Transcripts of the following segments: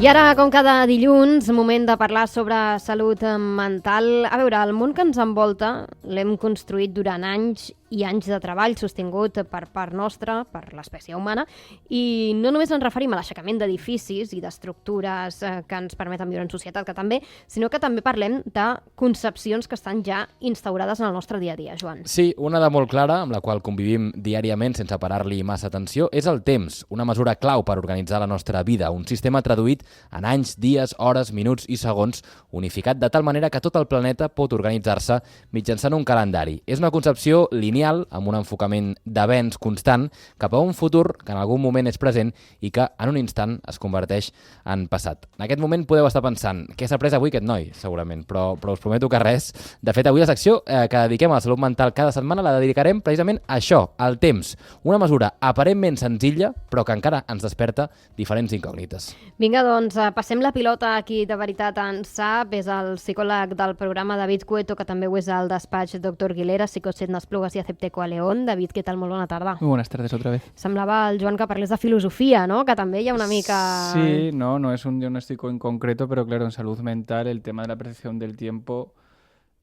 I ara, com cada dilluns, moment de parlar sobre salut mental. A veure, el món que ens envolta l'hem construït durant anys i anys de treball sostingut per part nostra, per l'espècie humana, i no només ens referim a l'aixecament d'edificis i d'estructures que ens permeten viure en societat, que també, sinó que també parlem de concepcions que estan ja instaurades en el nostre dia a dia, Joan. Sí, una de molt clara, amb la qual convivim diàriament sense parar-li massa atenció, és el temps, una mesura clau per organitzar la nostra vida, un sistema traduït en anys, dies, hores, minuts i segons, unificat de tal manera que tot el planeta pot organitzar-se mitjançant un calendari. És una concepció lineal, amb un enfocament d'avenç constant, cap a un futur que en algun moment és present i que en un instant es converteix en passat. En aquest moment podeu estar pensant, què s'ha pres avui aquest noi? Segurament, però us prometo que res. De fet, avui la secció que dediquem a la salut mental cada setmana la dedicarem precisament a això, al temps. Una mesura aparentment senzilla, però que encara ens desperta diferents incògnites. Vinga, doncs, passem la pilota a qui de veritat en sap. És el psicòleg del programa, David Cueto, que també ho és al despatx Dr. Guilera, Psicosetnes Plugas i Acepteco a León. David, què tal? Molt bona tarda. Muy buenas tardes otra vez. Semblava el Joan que parlés de filosofia, ¿no? Que també hi ha una mica... Sí, no es un diagnóstico en concreto, pero claro, en salud mental el tema de la percepción del tiempo,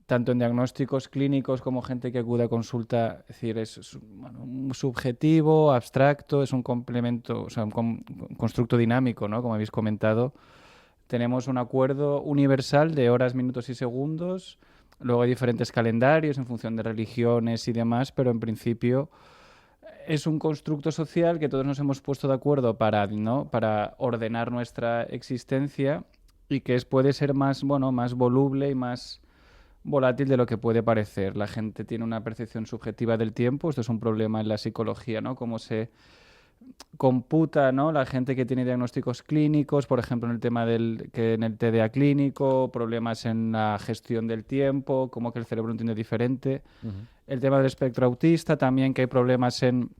tanto en diagnósticos clínicos como gente que acude a consulta, es decir, es un subjetivo, abstracto, es un complemento, o sea, un constructo dinámico, ¿no? Como habéis comentado. Tenemos un acuerdo universal de horas, minutos y segundos. Luego hay diferentes calendarios en función de religiones y demás, pero en principio es un constructo social que todos nos hemos puesto de acuerdo para ordenar nuestra existencia y que puede ser más voluble y más volátil de lo que puede parecer. La gente tiene una percepción subjetiva del tiempo. Esto es un problema en la psicología, ¿no? Cómo se computa, ¿no? La gente que tiene diagnósticos clínicos, por ejemplo, en el tema en el TDA clínico, problemas en la gestión del tiempo, cómo que el cerebro entiende diferente. El tema del espectro autista también, que hay problemas en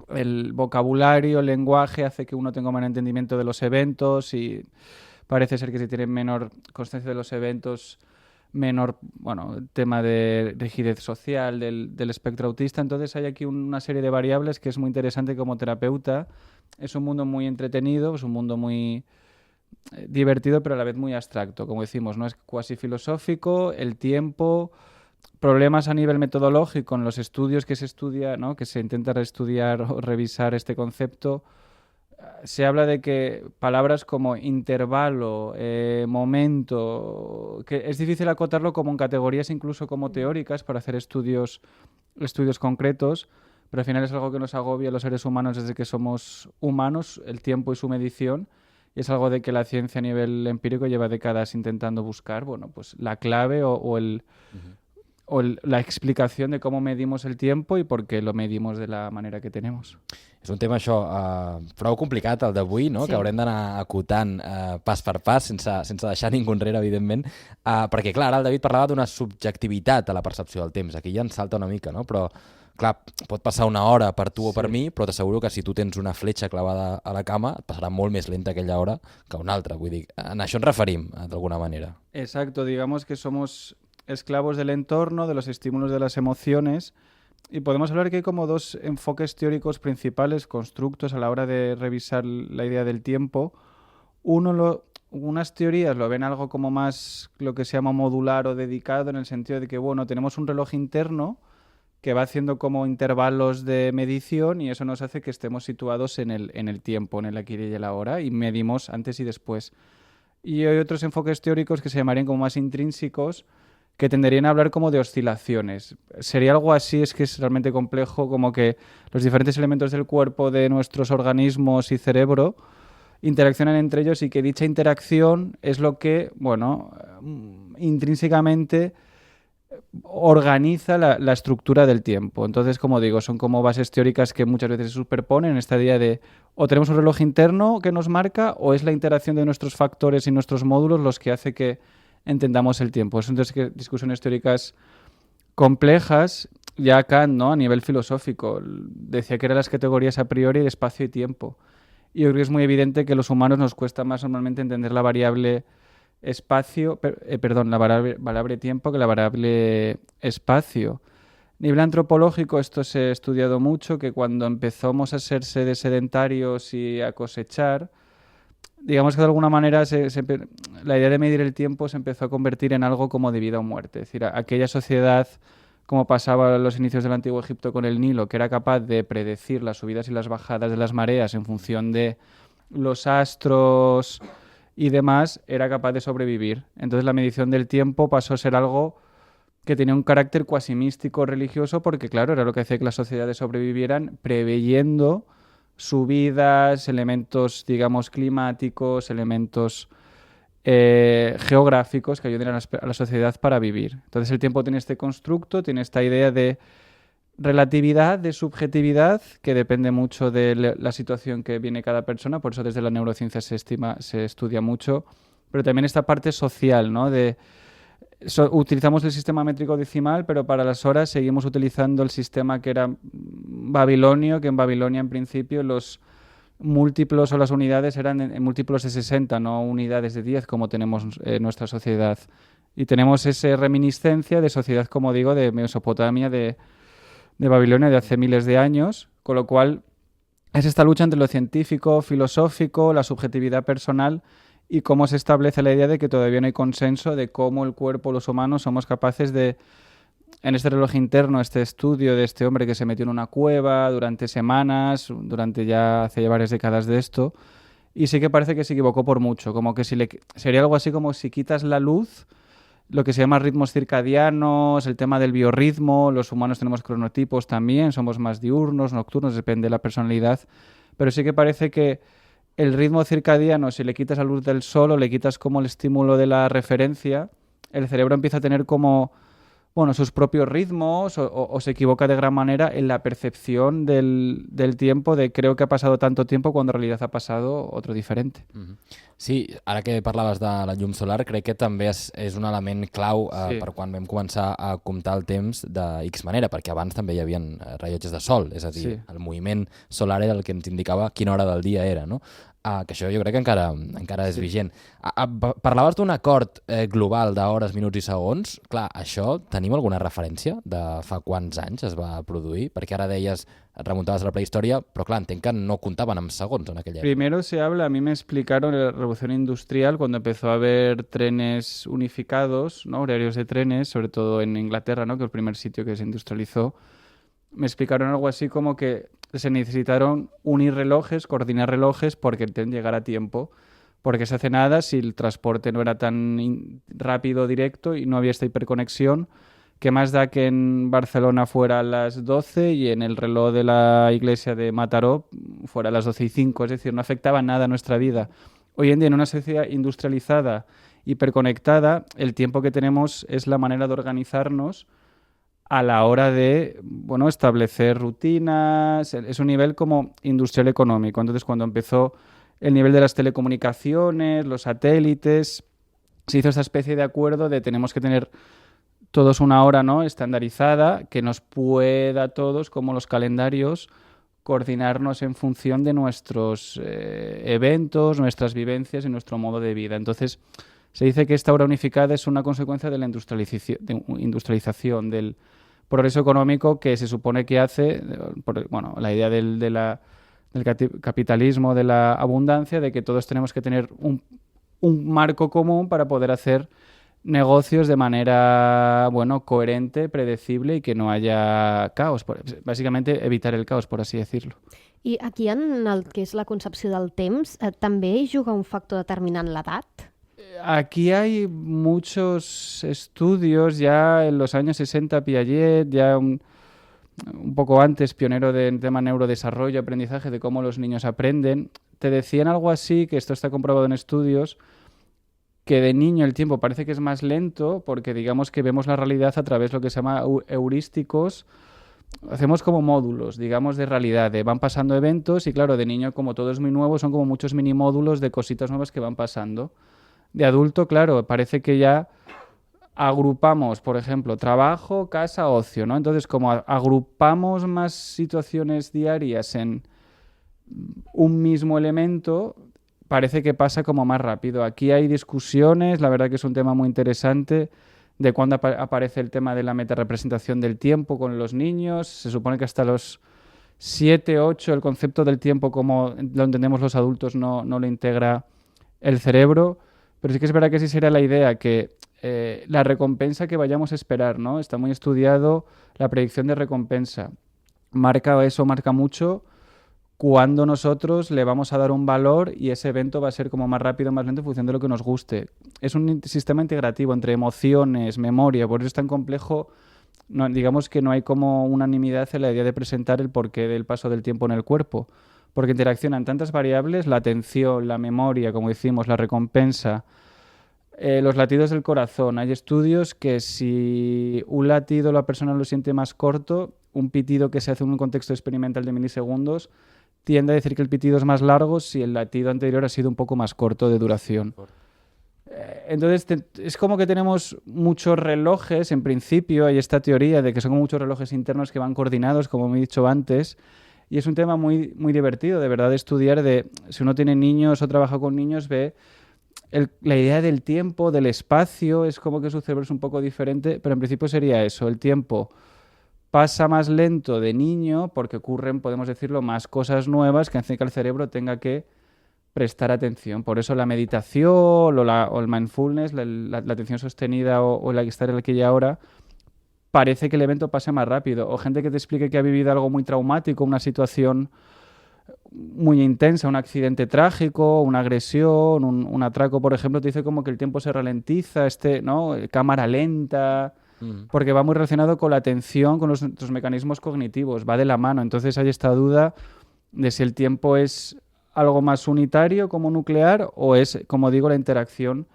el vocabulario, el lenguaje, hace que uno tenga un mal entendimiento de los eventos y parece ser que si tiene menor consciencia de los eventos, menor, el tema de rigidez social del espectro autista. Entonces hay aquí una serie de variables que es muy interesante como terapeuta. Es un mundo muy entretenido, es un mundo muy divertido, pero a la vez muy abstracto. Como decimos, no es cuasi filosófico, el tiempo, problemas a nivel metodológico en los estudios que se estudia, ¿no? Que se intenta reestudiar o revisar este concepto. Se habla de que palabras como intervalo, momento, que es difícil acotarlo como en categorías incluso como teóricas para hacer estudios concretos, pero al final es algo que nos agobia a los seres humanos desde que somos humanos, el tiempo y su medición, y es algo de que la ciencia a nivel empírico lleva décadas intentando buscar, pues la clave o la explicación de cómo medimos el tiempo i per què lo medimos de la manera que tenemos. És un tema, això, prou complicat, el d'avui, no? Sí. Que haurem d'anar acotant pas per pas, sense deixar ningú enrere, evidentment, perquè, clar, ara el David parlava d'una subjectivitat a la percepció del temps. Aquí ja ens salta una mica, no? Però, clar, pot passar una hora per tu o per mi, però t'asseguro que si tu tens una fletxa clavada a la cama, et passarà molt més lenta aquella hora que una altra. Vull dir, a això ens referim, d'alguna manera. Exacto, digamos que somos esclavos del entorno, de los estímulos de las emociones, y podemos hablar que hay como dos enfoques teóricos principales, constructos a la hora de revisar la idea del tiempo. Unas teorías lo ven algo como más lo que se llama modular o dedicado, en el sentido de que, tenemos un reloj interno que va haciendo como intervalos de medición y eso nos hace que estemos situados en el tiempo, en el aquí y el ahora, y medimos antes y después. Y hay otros enfoques teóricos que se llamarían como más intrínsecos, que tenderían a hablar como de oscilaciones. Sería algo así, es que es realmente complejo, como que los diferentes elementos del cuerpo de nuestros organismos y cerebro interaccionan entre ellos y que dicha interacción es lo que, intrínsecamente organiza la estructura del tiempo. Entonces, como digo, son como bases teóricas que muchas veces se superponen en esta idea de o tenemos un reloj interno que nos marca o es la interacción de nuestros factores y nuestros módulos los que hace que entendamos el tiempo. Son entonces discusiones teóricas complejas. Ya Kant, ¿no? A nivel filosófico, decía que eran las categorías a priori de espacio y tiempo. Y yo creo que es muy evidente que a los humanos nos cuesta más normalmente entender la variable la variable tiempo que la variable espacio. A nivel antropológico esto se ha estudiado mucho, que cuando empezamos a ser seres sedentarios y a cosechar, digamos que de alguna manera la idea de medir el tiempo se empezó a convertir en algo como de vida o muerte. Es decir, aquella sociedad, como pasaba en los inicios del Antiguo Egipto con el Nilo, que era capaz de predecir las subidas y las bajadas de las mareas en función de los astros y demás, era capaz de sobrevivir. Entonces la medición del tiempo pasó a ser algo que tenía un carácter cuasi místico religioso, porque claro, era lo que hacía que las sociedades sobrevivieran, preveyendo subidas, elementos, digamos, climáticos, elementos geográficos que ayuden a la sociedad para vivir. Entonces el tiempo tiene este constructo, tiene esta idea de relatividad, de subjetividad, que depende mucho de la situación que viene cada persona, por eso desde la neurociencia se estudia mucho, pero también esta parte social, ¿no? Utilizamos el sistema métrico decimal, pero para las horas seguimos utilizando el sistema que era babilonio, que en Babilonia en principio los múltiplos o las unidades eran en múltiplos de 60, no unidades de 10 como tenemos en nuestra sociedad. Y tenemos esa reminiscencia de sociedad, como digo, de Mesopotamia, de Babilonia de hace miles de años, con lo cual es esta lucha entre lo científico, filosófico, la subjetividad personal y cómo se establece la idea de que todavía no hay consenso de cómo el cuerpo, los humanos, somos capaces de, en este reloj interno, este estudio de este hombre que se metió en una cueva durante semanas, hace ya varias décadas de esto, y sí que parece que se equivocó por mucho, como que sería algo así como si quitas la luz, lo que se llama ritmos circadianos, el tema del biorritmo, los humanos tenemos cronotipos también, somos más diurnos, nocturnos, depende de la personalidad, pero sí que parece que el ritmo circadiano, si le quitas la luz del sol o le quitas como el estímulo de la referencia, el cerebro empieza a tener como, bueno, sus propios ritmos o se equivoca de gran manera en la percepción del tiempo, de creo que ha pasado tanto tiempo cuando en realidad ha pasado otro diferente. Sí, ara que parlaves de la llum solar, crec que també és un element clau per quan vam començar a comptar el temps de X manera, perquè abans també hi havia rellotges de sol, és a dir, el moviment solar era el que ens indicava quina hora del dia era, no? Que això jo crec que encara és vigent. Parlaves d'un acord global d'hores, minuts i segons. Clar, això tenim alguna referència de fa quants anys es va produir? Perquè ara deies, et remuntaves a la prehistòria, però clar, entenc que no comptaven amb segons en aquella època. Primero se habla, a mí me explicaron en la Revolución Industrial, cuando empezó a haber trenes unificados, ¿no? Horarios de trenes, sobre todo en Inglaterra, ¿no? Que es el primer sitio que se industrializó. Me explicaron algo así como que se necesitaron unir relojes, coordinar relojes, porque el tren llegara a tiempo. Porque se hace nada si el transporte no era tan rápido, directo, y no había esta hiperconexión. ¿Qué más da que en Barcelona fuera a las 12 y en el reloj de la iglesia de Mataró fuera a las 12:05? Es decir, no afectaba nada a nuestra vida. Hoy en día, en una sociedad industrializada, hiperconectada, el tiempo que tenemos es la manera de organizarnos a la hora de, bueno, establecer rutinas. Es un nivel como industrial económico. Entonces, cuando empezó el nivel de las telecomunicaciones, los satélites, se hizo esta especie de acuerdo de tenemos que tener todos una hora, ¿no?, estandarizada, que nos pueda a todos, como los calendarios, coordinarnos en función de nuestros eventos, nuestras vivencias y nuestro modo de vida. Entonces, se dice que esta hora unificada es una consecuencia de la industrialización, del progreso económico que se supone que hace, bueno, la idea del capitalismo, de la abundancia, de que todos tenemos que tener un marco común para poder hacer negocios de manera, bueno, coherente, predecible y que no haya caos. Básicamente, evitar el caos, por así decirlo. I aquí en el que és la concepció del temps, també hi juga un factor determinant l'edat? Aquí hay muchos estudios, ya en los años 60 Piaget, ya un poco antes pionero del tema neurodesarrollo, aprendizaje, de cómo los niños aprenden. Te decían algo así, que esto está comprobado en estudios, que de niño el tiempo parece que es más lento porque digamos que vemos la realidad a través de lo que se llama heurísticos. Hacemos como módulos, digamos, de realidad, van pasando eventos y claro, de niño, como todo es muy nuevo, son como muchos mini módulos de cositas nuevas que van pasando. De adulto, claro, parece que ya agrupamos, por ejemplo, trabajo, casa, ocio, ¿no? Entonces, como agrupamos más situaciones diarias en un mismo elemento, parece que pasa como más rápido. Aquí hay discusiones, la verdad que es un tema muy interesante, de cuándo aparece el tema de la metarepresentación del tiempo con los niños. Se supone que hasta los 7, 8 el concepto del tiempo como lo entendemos los adultos no lo integra el cerebro, pero sí que es verdad que sí sería la idea, que la recompensa que vayamos a esperar, ¿no? Está muy estudiado la predicción de recompensa. Marca mucho cuando nosotros le vamos a dar un valor y ese evento va a ser como más rápido o más lento en función de lo que nos guste. Es un sistema integrativo entre emociones, memoria, por eso es tan complejo. No, digamos que no hay como unanimidad en la idea de presentar el porqué del paso del tiempo en el cuerpo, porque interaccionan tantas variables, la atención, la memoria, como decimos, la recompensa, los latidos del corazón. Hay estudios que si un latido la persona lo siente más corto, un pitido que se hace en un contexto experimental de milisegundos tiende a decir que el pitido es más largo si el latido anterior ha sido un poco más corto de duración. Entonces, es como que tenemos muchos relojes, en principio, hay esta teoría de que son muchos relojes internos que van coordinados, como me he dicho antes, y es un tema muy, muy divertido, de verdad, de estudiar, si uno tiene niños o trabaja con niños, ve la idea del tiempo, del espacio, es como que su cerebro es un poco diferente, pero en principio sería eso, el tiempo pasa más lento de niño porque ocurren, podemos decirlo, más cosas nuevas que hacen que el cerebro tenga que prestar atención. Por eso la meditación o el mindfulness, la atención sostenida o el estar aquí y ahora, parece que el evento pase más rápido. O gente que te explique que ha vivido algo muy traumático, una situación muy intensa, un accidente trágico, una agresión, un atraco, por ejemplo, te dice como que el tiempo se ralentiza, ¿no? Cámara lenta, porque va muy relacionado con la atención, con nuestros mecanismos cognitivos, va de la mano. Entonces hay esta duda de si el tiempo es algo más unitario como nuclear o es, como digo, la interacción.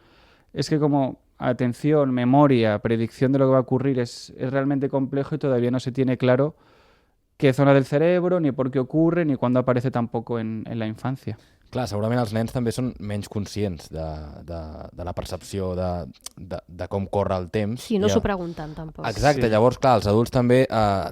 Es que como atención, memoria, predicción de lo que va a ocurrir es realmente complejo y todavía no se tiene claro qué zona del cerebro, ni por qué ocurre, ni cuándo aparece tampoco en la infancia. Clar, segurament els nens també són menys conscients de la percepció de com corre el temps. Sí, no s'ho pregunten tampoc. Exacte, sí. Llavors, clar, els adults també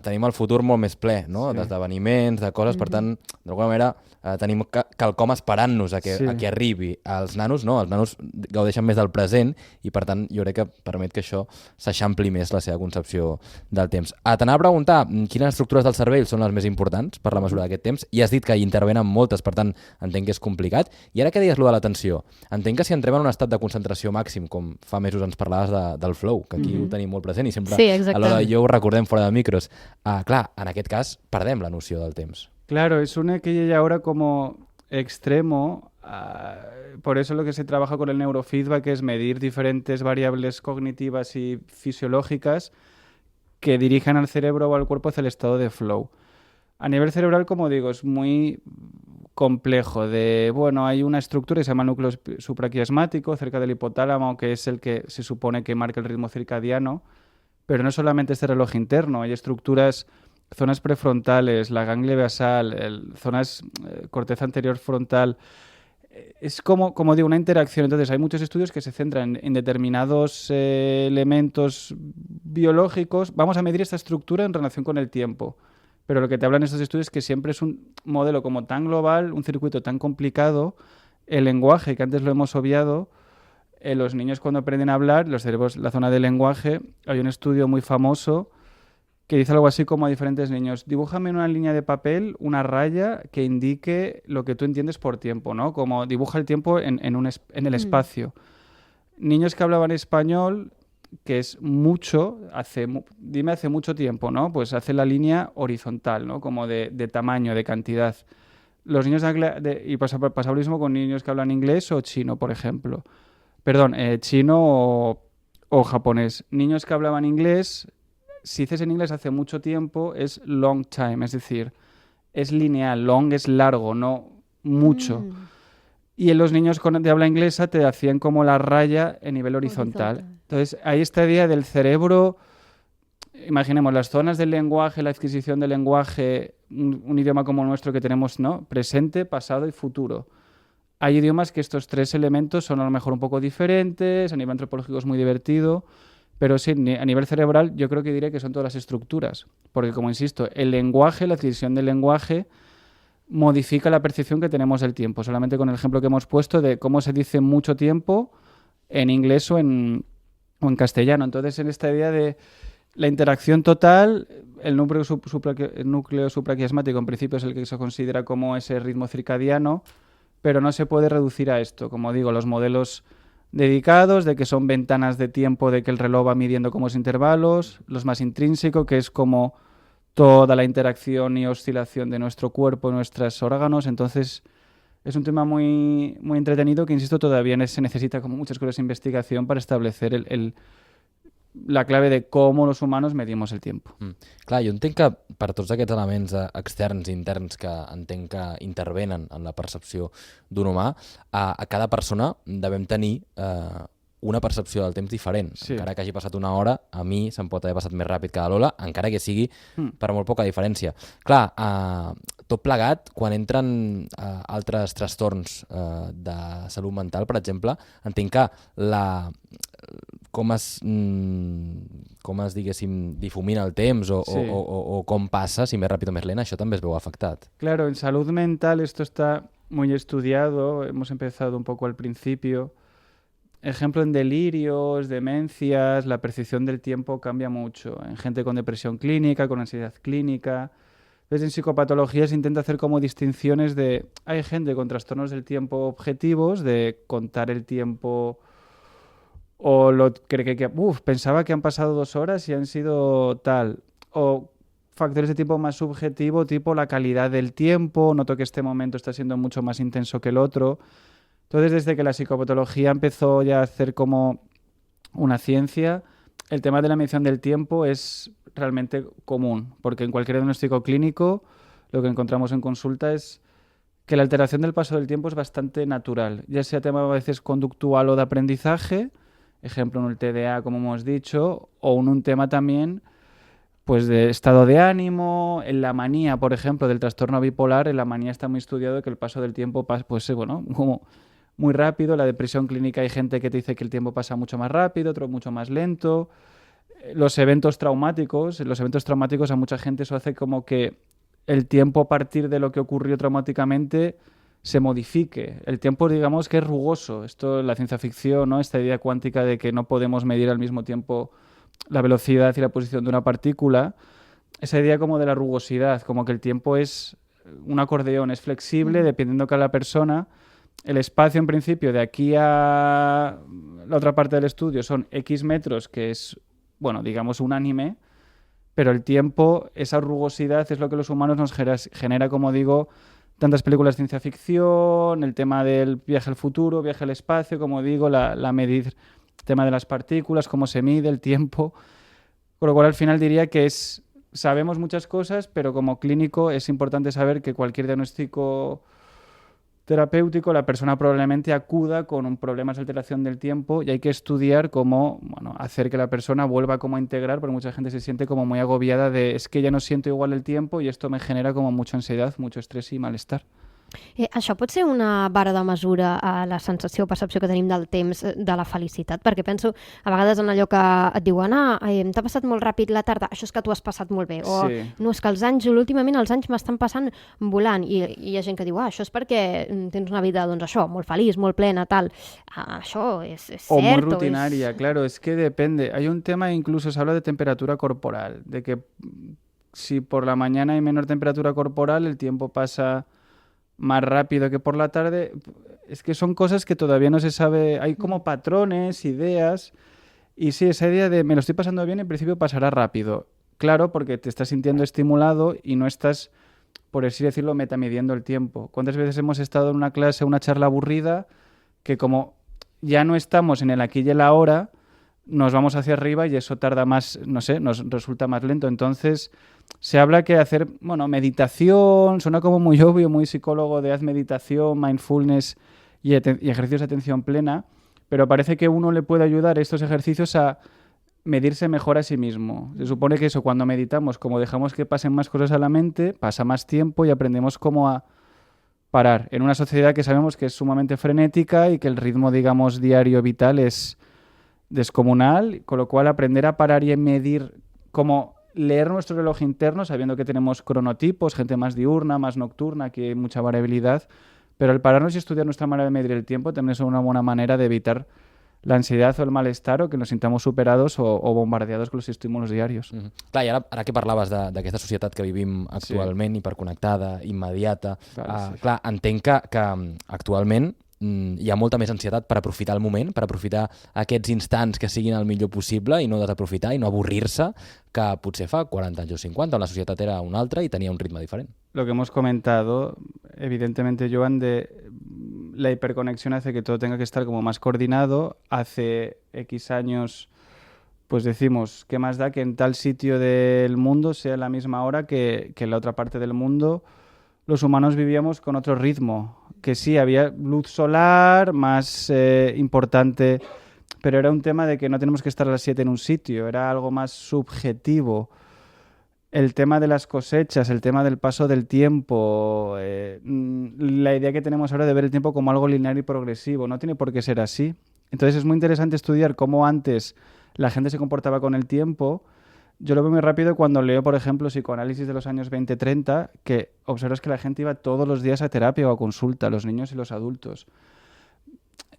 tenim el futur molt més ple, no? Sí. D'esdeveniments, de coses, per tant, d'alguna manera tenim quelcom esperant-nos a que arribi. Els nanos no, els nanos gaudeixen més del present i, per tant, jo crec que permet que això s'eixampli més la seva concepció del temps. T'anava a preguntar quines estructures del cervell són les més importants per la mesura d'aquest temps i has dit que hi intervenen moltes, per tant, entenc que és complicat. I ara que deies lo de l'atenció, entenc que si entrem en un estat de concentració màxim, com fa mesos ens parlaves del flow, que aquí ho tenim molt present i sempre a l'hora jo ho recordem fora de micros, clar, en aquest cas perdem la noció del temps. Claro, es un aquí y ahora como extremo, por eso lo que se trabaja con el neurofeedback es medir diferentes variables cognitivas y fisiológicas que dirijan al cerebro o al cuerpo hacia el estado de flow. A nivel cerebral, como digo, es muy complejo. Hay una estructura que se llama núcleo supraquiasmático cerca del hipotálamo, que es el que se supone que marca el ritmo circadiano, pero no solamente este reloj interno, hay estructuras, zonas prefrontales, la ganglia basal, zonas corteza anterior frontal. Es como digo, una interacción. Entonces hay muchos estudios que se centran en determinados elementos biológicos. Vamos a medir esta estructura en relación con el tiempo. Pero lo que te hablan estos estudios es que siempre es un modelo como tan global, un circuito tan complicado, el lenguaje, que antes lo hemos obviado, los niños cuando aprenden a hablar, los cerebros, la zona del lenguaje, hay un estudio muy famoso que dice algo así como a diferentes niños: dibújame en una línea de papel una raya que indique lo que tú entiendes por tiempo, ¿no? Como dibuja el tiempo en el espacio. Niños que hablaban español, que es mucho, hace mucho tiempo, ¿no? Pues hace la línea horizontal, ¿no? Como de tamaño, de cantidad. Los niños y pasa lo mismo con niños que hablan inglés o chino, por ejemplo. Perdón, chino o japonés. Niños que hablaban inglés, si dices en inglés hace mucho tiempo, es long time, es decir, es lineal. Long es largo, no mucho. Y en los niños de habla inglesa te hacían como la raya en nivel horizontal. Entonces, ahí esta idea del cerebro, imaginemos las zonas del lenguaje, la adquisición del lenguaje, un idioma como el nuestro que tenemos, ¿no? Presente, pasado y futuro. Hay idiomas que estos tres elementos son a lo mejor un poco diferentes, a nivel antropológico es muy divertido, pero sí, a nivel cerebral yo creo que diré que son todas las estructuras. Porque, como insisto, el lenguaje, la adquisición del lenguaje, modifica la percepción que tenemos del tiempo. Solamente con el ejemplo que hemos puesto de cómo se dice mucho tiempo en inglés o en castellano. Entonces, en esta idea de la interacción total, el núcleo supraquiasmático en principio es el que se considera como ese ritmo circadiano, pero no se puede reducir a esto. Como digo, los modelos dedicados, de que son ventanas de tiempo, de que el reloj va midiendo como intervalos, los más intrínsecos, que es como toda la interacción y oscilación de nuestro cuerpo y nuestros órganos. Entonces, es un tema muy, muy entretenido que, insisto, todavía se necesita como muchas cosas de investigación para establecer la clave de com els humans medimos el tiempo. Clar, jo entenc que per tots aquests elements externs i interns que entenc que intervenen en la percepció d'un humà, a cada persona devem tenir una percepció del temps diferent. Sí. Encara que hagi passat una hora, a mi se'm pot haver passat més ràpid que a Lola, encara que sigui per molt poca diferència. Clar, tot plegat, quan entren altres trastorns de salut mental, per exemple, entenc que com es diguéssim, difumina el temps o com passa, si més ràpid o més lent, això també es veu afectat. Claro, en salud mental esto está muy estudiado, hemos empezado un poco al principio. Ejemplo, en delirios, demencias, la percepción del tiempo cambia mucho. En gente con depresión clínica, con ansiedad clínica. Entonces, en psicopatología se intenta hacer como distinciones de... Hay gente con trastornos del tiempo objetivos, de contar el tiempo o pensaba que han pasado 2 horas y han sido tal. O factores de tipo más subjetivo, tipo la calidad del tiempo, noto que este momento está siendo mucho más intenso que el otro. Entonces, desde que la psicopatología empezó ya a hacer como una ciencia, el tema de la medición del tiempo es realmente común, porque en cualquier diagnóstico clínico lo que encontramos en consulta es que la alteración del paso del tiempo es bastante natural, ya sea tema a veces conductual o de aprendizaje, ejemplo en el TDA, como hemos dicho, o en un tema también pues de estado de ánimo. En la manía, por ejemplo, del trastorno bipolar, en la manía está muy estudiado que el paso del tiempo pues bueno, como muy rápido. La depresión clínica hay gente que te dice que el tiempo pasa mucho más rápido, otro mucho más lento. Los eventos traumáticos a mucha gente eso hace como que el tiempo a partir de lo que ocurrió traumáticamente se modifique. El tiempo, digamos, que es rugoso. Esto es la ciencia ficción, ¿no? Esta idea cuántica de que no podemos medir al mismo tiempo la velocidad y la posición de una partícula. Esa idea como de la rugosidad, como que el tiempo es un acordeón, es flexible dependiendo de cada persona. El espacio, en principio, de aquí a la otra parte del estudio son X metros, que es, bueno, digamos, unánime, pero el tiempo, esa rugosidad, es lo que los humanos nos genera, como digo, tantas películas de ciencia ficción, el tema del viaje al futuro, viaje al espacio, como digo, la medir, el tema de las partículas, cómo se mide el tiempo. Con lo cual, al final diría que sabemos muchas cosas, pero como clínico es importante saber que cualquier diagnóstico terapéutico, la persona probablemente acuda con un problema de alteración del tiempo y hay que estudiar cómo hacer que la persona vuelva como a integrar, porque mucha gente se siente como muy agobiada de es que ya no siento igual el tiempo y esto me genera como mucha ansiedad, mucho estrés y malestar. Això pot ser una vara de mesura a la sensació o percepció que tenim del temps, de la felicitat? Perquè penso, a vegades en allò que et diuen t'ha passat molt ràpid la tarda, això és que tu has passat molt bé, o no, és que últimament els anys m'estan passant volant, i hi ha gent que diu, això és perquè tens una vida, doncs això, molt feliç, molt plena, tal. Això és cert. O muy rutinaria, claro, es que depende. Hay un tema, incluso se habla de temperatura corporal, de que si por la mañana hay menor temperatura corporal, el tiempo pasa más rápido que por la tarde. Es que son cosas que todavía no se sabe, hay como patrones, ideas, y sí, esa idea de me lo estoy pasando bien, en principio pasará rápido. Claro, porque te estás sintiendo estimulado y no estás, por así decirlo, metamidiendo el tiempo. ¿Cuántas veces hemos estado en una clase, una charla aburrida, que como ya no estamos en el aquí y el ahora, nos vamos hacia arriba y eso tarda más, no sé, nos resulta más lento? Entonces se habla que hacer, meditación, suena como muy obvio, muy psicólogo de haz meditación, mindfulness y ejercicios de atención plena, pero parece que uno le puede ayudar estos ejercicios a medirse mejor a sí mismo. Se supone que eso, cuando meditamos, como dejamos que pasen más cosas a la mente, pasa más tiempo y aprendemos cómo a parar en una sociedad que sabemos que es sumamente frenética y que el ritmo, digamos, diario vital es descomunal, con lo cual aprender a parar y a medir, como leer nuestro reloj interno, sabiendo que tenemos cronotipos, gente más diurna, más nocturna, que hay mucha variabilidad, pero al pararnos y estudiar nuestra manera de medir el tiempo también es una buena manera de evitar la ansiedad o el malestar, o que nos sintamos superados o bombardeados con los estímulos diarios. Clar, i ara que parlaves d'aquesta societat que vivim actualment, hiperconnectada, immediata, clar, entenc que actualment hi ha molta més ansietat per aprofitar el moment, per aprofitar aquests instants que siguin el millor possible i no desaprofitar i no avorrir-se, que potser fa 40 anys o 50, on la societat era una altra i tenia un ritme diferent. Lo que hemos comentado, evidentemente, Joan, la hiperconexión hace que todo tenga que estar como más coordinado. Hace X años, pues decimos, ¿qué más da que en tal sitio del mundo sea la misma hora que en la otra parte del mundo? Los humanos vivíamos con otro ritmo, que sí, había luz solar más importante, pero era un tema de que no tenemos que estar a las 7 en un sitio, era algo más subjetivo. El tema de las cosechas, el tema del paso del tiempo, la idea que tenemos ahora de ver el tiempo como algo lineal y progresivo, no tiene por qué ser así. Entonces es muy interesante estudiar cómo antes la gente se comportaba con el tiempo. Yo lo veo muy rápido cuando leo, por ejemplo, psicoanálisis de los años 20-30, que observas que la gente iba todos los días a terapia o a consulta, los niños y los adultos.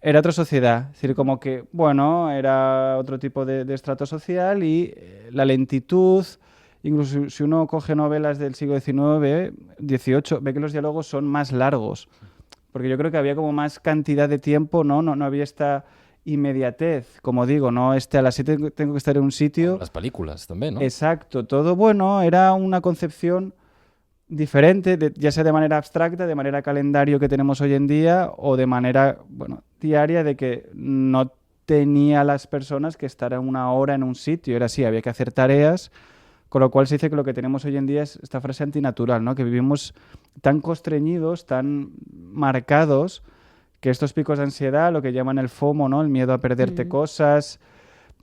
Era otra sociedad, es decir, como que, bueno, era otro tipo de estrato social y la lentitud, incluso si uno coge novelas del siglo XIX, XVIII, ve que los diálogos son más largos, porque yo creo que había como más cantidad de tiempo, no había esta inmediatez, como digo, no a las 7 tengo que estar en un sitio. Las películas también, ¿no? Exacto, todo bueno, era una concepción diferente, ya sea de manera abstracta, de manera calendario que tenemos hoy en día, o de manera, diaria, de que no tenía las personas que estar una hora en un sitio, era así, había que hacer tareas, con lo cual se dice que lo que tenemos hoy en día es esta frase antinatural, ¿no? Que vivimos tan constreñidos, tan marcados, que estos picos de ansiedad, lo que llaman el FOMO, ¿no? El miedo a perderte cosas.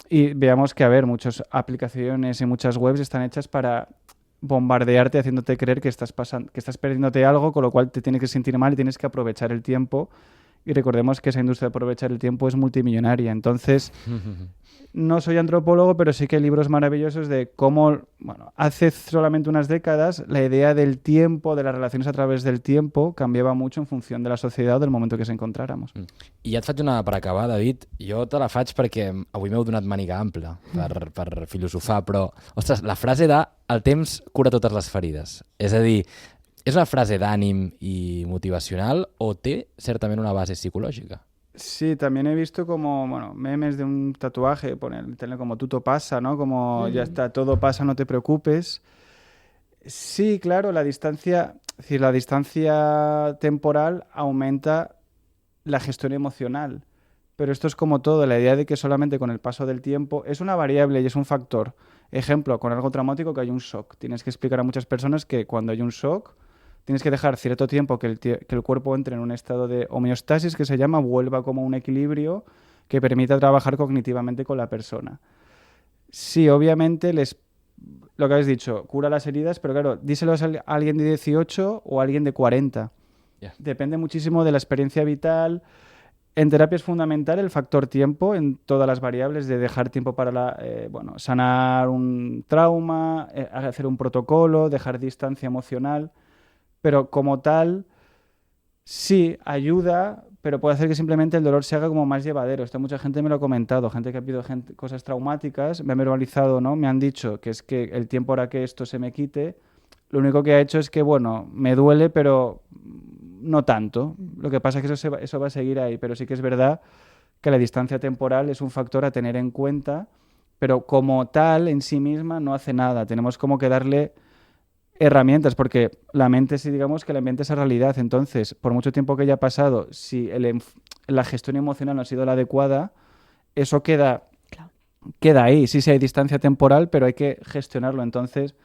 Y veamos que, muchas aplicaciones y muchas webs están hechas para bombardearte, haciéndote creer que estás perdiéndote algo, con lo cual te tienes que sentir mal y tienes que aprovechar el tiempo. Y recordemos que esa industria de aprovechar el tiempo es multimillonaria. Entonces, no soy antropólogo, pero sí que hay libros maravillosos de cómo, hace solamente unas décadas la idea del tiempo, de las relaciones a través del tiempo, cambiava mucho en funció de la societat o del moment que ens encontráramos. I ja et faig una per acabar, David. Jo te la faig perquè avui m'heu donat màniga ampla per filosofar, però, ostres, la frase de el temps cura totes les ferides. És a dir, és una frase d'ànim i motivacional o té certament una base psicològica? Sí, también he visto como, memes de un tatuaje, tener como todo pasa, ¿no? Como ya está, todo pasa, no te preocupes. Sí, claro, la distancia temporal aumenta la gestión emocional. Pero esto es como todo, la idea de que solamente con el paso del tiempo es una variable y es un factor. Ejemplo, con algo traumático que hay un shock. Tienes que explicar a muchas personas que cuando hay un shock tienes que dejar cierto tiempo que el cuerpo entre en un estado de homeostasis, que se llama, vuelva como un equilibrio que permita trabajar cognitivamente con la persona. Sí, obviamente, lo que habéis dicho, cura las heridas, pero claro, díselo a alguien de 18 o a alguien de 40. Yeah. Depende muchísimo de la experiencia vital. En terapia es fundamental el factor tiempo en todas las variables, de dejar tiempo para sanar un trauma, hacer un protocolo, dejar distancia emocional. Pero como tal, sí, ayuda, pero puede hacer que simplemente el dolor se haga como más llevadero. Esto mucha gente me lo ha comentado, gente que ha vivido cosas traumáticas, me ha verbalizado, ¿no? Me han dicho que es que el tiempo hará que esto se me quite. Lo único que ha hecho es que, me duele, pero no tanto. Lo que pasa es que eso va a seguir ahí, pero sí que es verdad que la distancia temporal es un factor a tener en cuenta, pero como tal, en sí misma, no hace nada. Tenemos como que darle herramientas, porque la mente, sí, digamos que la mente es la realidad. Entonces, por mucho tiempo que haya pasado, si la gestión emocional no ha sido la adecuada, eso queda ahí. Sí, hay distancia temporal, pero hay que gestionarlo. Entonces,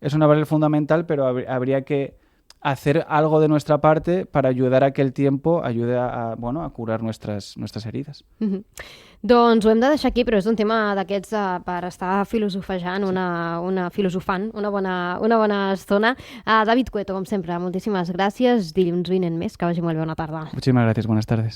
es una variable fundamental, pero habría que hacer algo de nuestra parte para ayudar a que el tiempo ayude a curar nuestras heridas. Doncs ho hem de deixar aquí, però és un tema d'aquests per estar filosofejant, filosofant una bona estona. David Cueto, com sempre, moltíssimes gràcies. Dilluns vinent més, que vagi molt bé, bona tarda. Muchísimas gracias, buenas tardes.